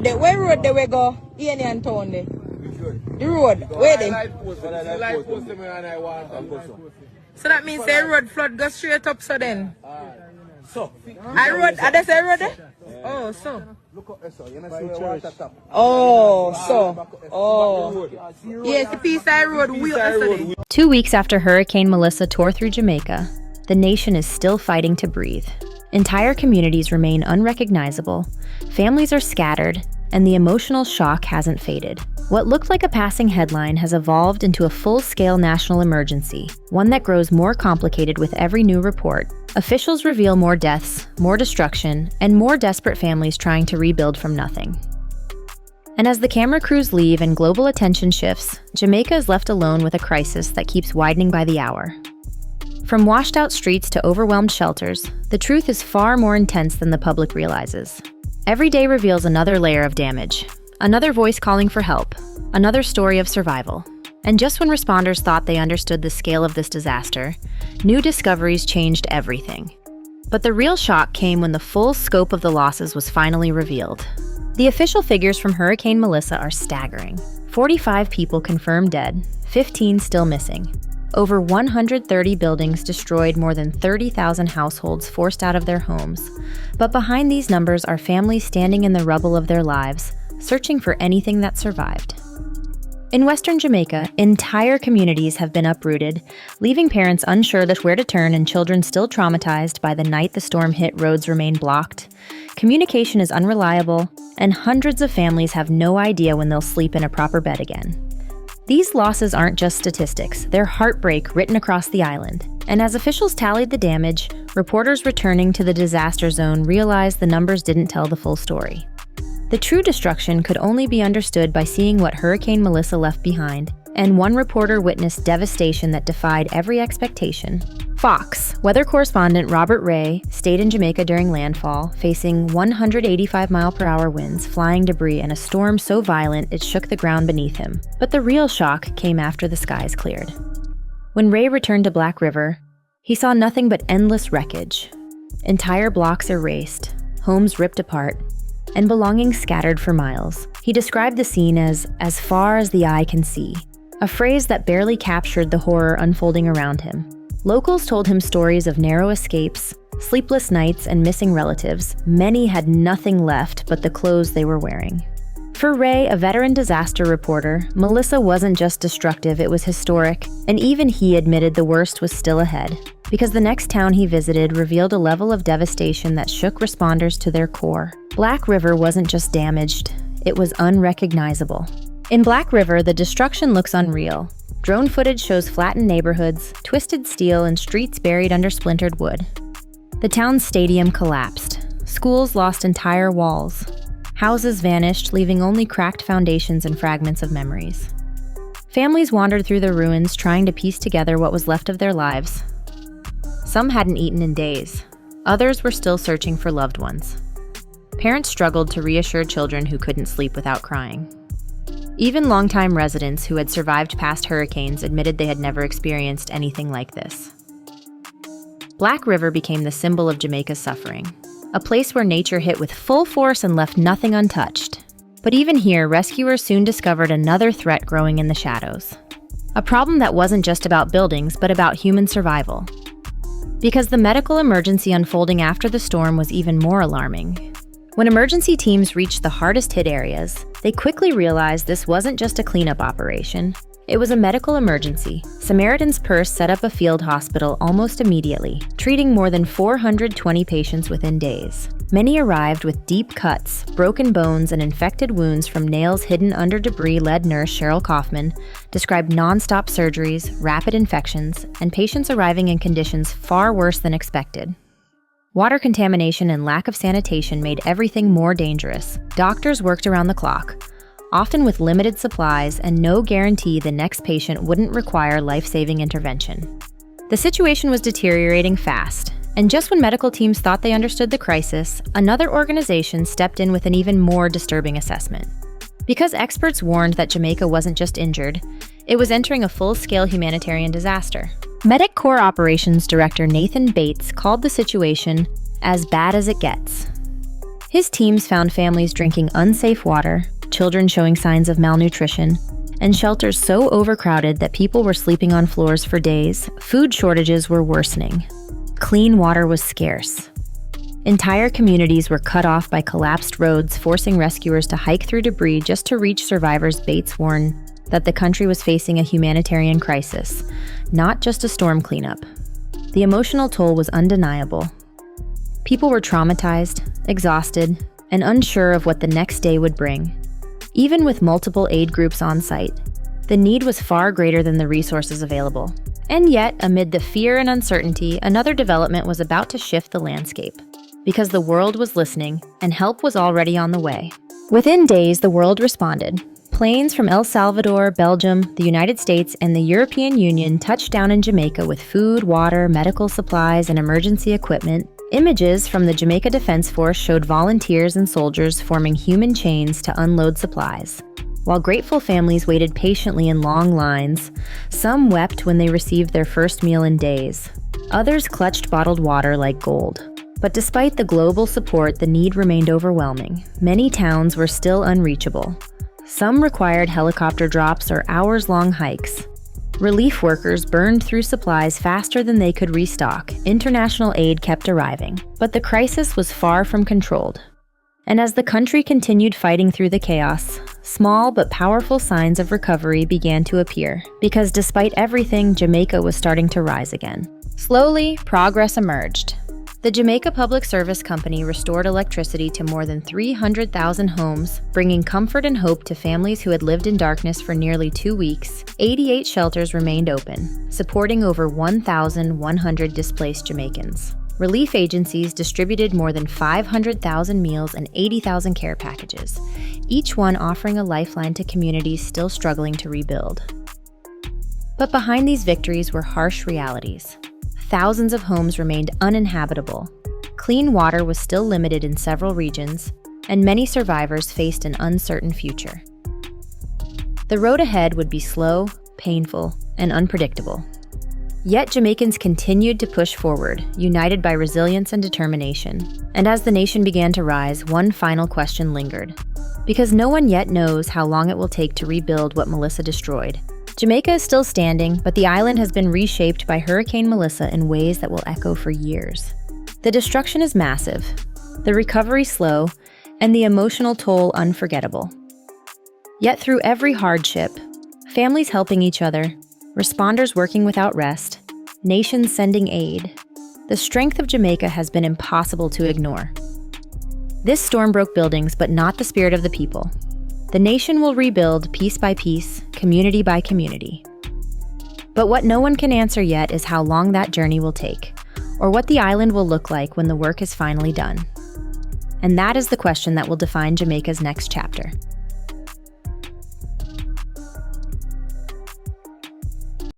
Where road they we go? Indian town there. The road. Where they? So that means the road flood goes straight up so then. So. I road. Are they say road there? Oh, so. Yes, the piece I road we yesterday. 2 weeks after Hurricane Melissa tore through Jamaica, the nation is still fighting to breathe. Entire communities remain unrecognizable, families are scattered, and the emotional shock hasn't faded. What looked like a passing headline has evolved into a full-scale national emergency, one that grows more complicated with every new report. Officials reveal more deaths, more destruction, and more desperate families trying to rebuild from nothing. And as the camera crews leave and global attention shifts, Jamaica is left alone with a crisis that keeps widening by the hour. From washed-out streets to overwhelmed shelters, the truth is far more intense than the public realizes. Every day reveals another layer of damage, another voice calling for help, another story of survival. And just when responders thought they understood the scale of this disaster, new discoveries changed everything. But the real shock came when the full scope of the losses was finally revealed. The official figures from Hurricane Melissa are staggering. 45 people confirmed dead, 15 still missing. Over 130 buildings destroyed, more than 30,000 households forced out of their homes. But behind these numbers are families standing in the rubble of their lives, searching for anything that survived. In Western Jamaica, entire communities have been uprooted, leaving parents unsure of where to turn and children still traumatized by the night the storm hit. Roads remain blocked, communication is unreliable, and hundreds of families have no idea when they'll sleep in a proper bed again. These losses aren't just statistics, they're heartbreak written across the island. And as officials tallied the damage, reporters returning to the disaster zone realized the numbers didn't tell the full story. The true destruction could only be understood by seeing what Hurricane Melissa left behind, and one reporter witnessed devastation that defied every expectation. Fox weather correspondent Robert Ray stayed in Jamaica during landfall, facing 185-mile-per-hour winds, flying debris, and a storm so violent it shook the ground beneath him. But the real shock came after the skies cleared. When Ray returned to Black River, he saw nothing but endless wreckage. Entire blocks erased, homes ripped apart, and belongings scattered for miles. He described the scene as far as the eye can see, a phrase that barely captured the horror unfolding around him. Locals told him stories of narrow escapes, sleepless nights, and missing relatives. Many had nothing left but the clothes they were wearing. For Ray, a veteran disaster reporter, Melissa wasn't just destructive, it was historic, and even he admitted the worst was still ahead, because the next town he visited revealed a level of devastation that shook responders to their core. Black River wasn't just damaged, it was unrecognizable. In Black River, the destruction looks unreal. Drone footage shows flattened neighborhoods, twisted steel, and streets buried under splintered wood. The town's stadium collapsed. Schools lost entire walls. Houses vanished, leaving only cracked foundations and fragments of memories. Families wandered through the ruins, trying to piece together what was left of their lives. Some hadn't eaten in days. Others were still searching for loved ones. Parents struggled to reassure children who couldn't sleep without crying. Even longtime residents who had survived past hurricanes admitted they had never experienced anything like this. Black River became the symbol of Jamaica's suffering, a place where nature hit with full force and left nothing untouched. But even here, rescuers soon discovered another threat growing in the shadows. A problem that wasn't just about buildings, but about human survival. Because the medical emergency unfolding after the storm was even more alarming. When emergency teams reached the hardest hit areas, they quickly realized this wasn't just a cleanup operation. It was a medical emergency. Samaritan's Purse set up a field hospital almost immediately, treating more than 420 patients within days. Many arrived with deep cuts, broken bones, and infected wounds from nails hidden under debris. Lead nurse Cheryl Kaufman described non-stop surgeries, rapid infections, and patients arriving in conditions far worse than expected. Water contamination and lack of sanitation made everything more dangerous. Doctors worked around the clock, often with limited supplies and no guarantee the next patient wouldn't require life-saving intervention. The situation was deteriorating fast, and just when medical teams thought they understood the crisis, another organization stepped in with an even more disturbing assessment. Because experts warned that Jamaica wasn't just injured, it was entering a full-scale humanitarian disaster. Medic Corps Operations Director Nathan Bates called the situation as bad as it gets. His teams found families drinking unsafe water, children showing signs of malnutrition, and shelters so overcrowded that people were sleeping on floors for days. Food shortages were worsening. Clean water was scarce. Entire communities were cut off by collapsed roads, forcing rescuers to hike through debris just to reach survivors. Bates warned that the country was facing a humanitarian crisis, not just a storm cleanup. The emotional toll was undeniable. People were traumatized, exhausted, and unsure of what the next day would bring. Even with multiple aid groups on site, the need was far greater than the resources available. And yet, amid the fear and uncertainty, another development was about to shift the landscape. Because the world was listening, and help was already on the way. Within days, the world responded. Planes from El Salvador, Belgium, the United States, and the European Union touched down in Jamaica with food, water, medical supplies, and emergency equipment. Images from the Jamaica Defense Force showed volunteers and soldiers forming human chains to unload supplies. While grateful families waited patiently in long lines, some wept when they received their first meal in days. Others clutched bottled water like gold. But despite the global support, the need remained overwhelming. Many towns were still unreachable. Some required helicopter drops or hours-long hikes. Relief workers burned through supplies faster than they could restock. International aid kept arriving, but the crisis was far from controlled. And as the country continued fighting through the chaos, small but powerful signs of recovery began to appear, because despite everything, Jamaica was starting to rise again. Slowly, progress emerged. The Jamaica Public Service Company restored electricity to more than 300,000 homes, bringing comfort and hope to families who had lived in darkness for nearly 2 weeks. 88 shelters remained open, supporting over 1,100 displaced Jamaicans. Relief agencies distributed more than 500,000 meals and 80,000 care packages, each one offering a lifeline to communities still struggling to rebuild. But behind these victories were harsh realities. Thousands of homes remained uninhabitable. Clean water was still limited in several regions, and many survivors faced an uncertain future. The road ahead would be slow, painful, and unpredictable. Yet Jamaicans continued to push forward, united by resilience and determination. And as the nation began to rise, one final question lingered. Because no one yet knows how long it will take to rebuild what Melissa destroyed. Jamaica is still standing, but the island has been reshaped by Hurricane Melissa in ways that will echo for years. The destruction is massive, the recovery slow, and the emotional toll unforgettable. Yet through every hardship, families helping each other, responders working without rest, nations sending aid, the strength of Jamaica has been impossible to ignore. This storm broke buildings, but not the spirit of the people. The nation will rebuild piece by piece, community by community. But what no one can answer yet is how long that journey will take, or what the island will look like when the work is finally done. And that is the question that will define Jamaica's next chapter.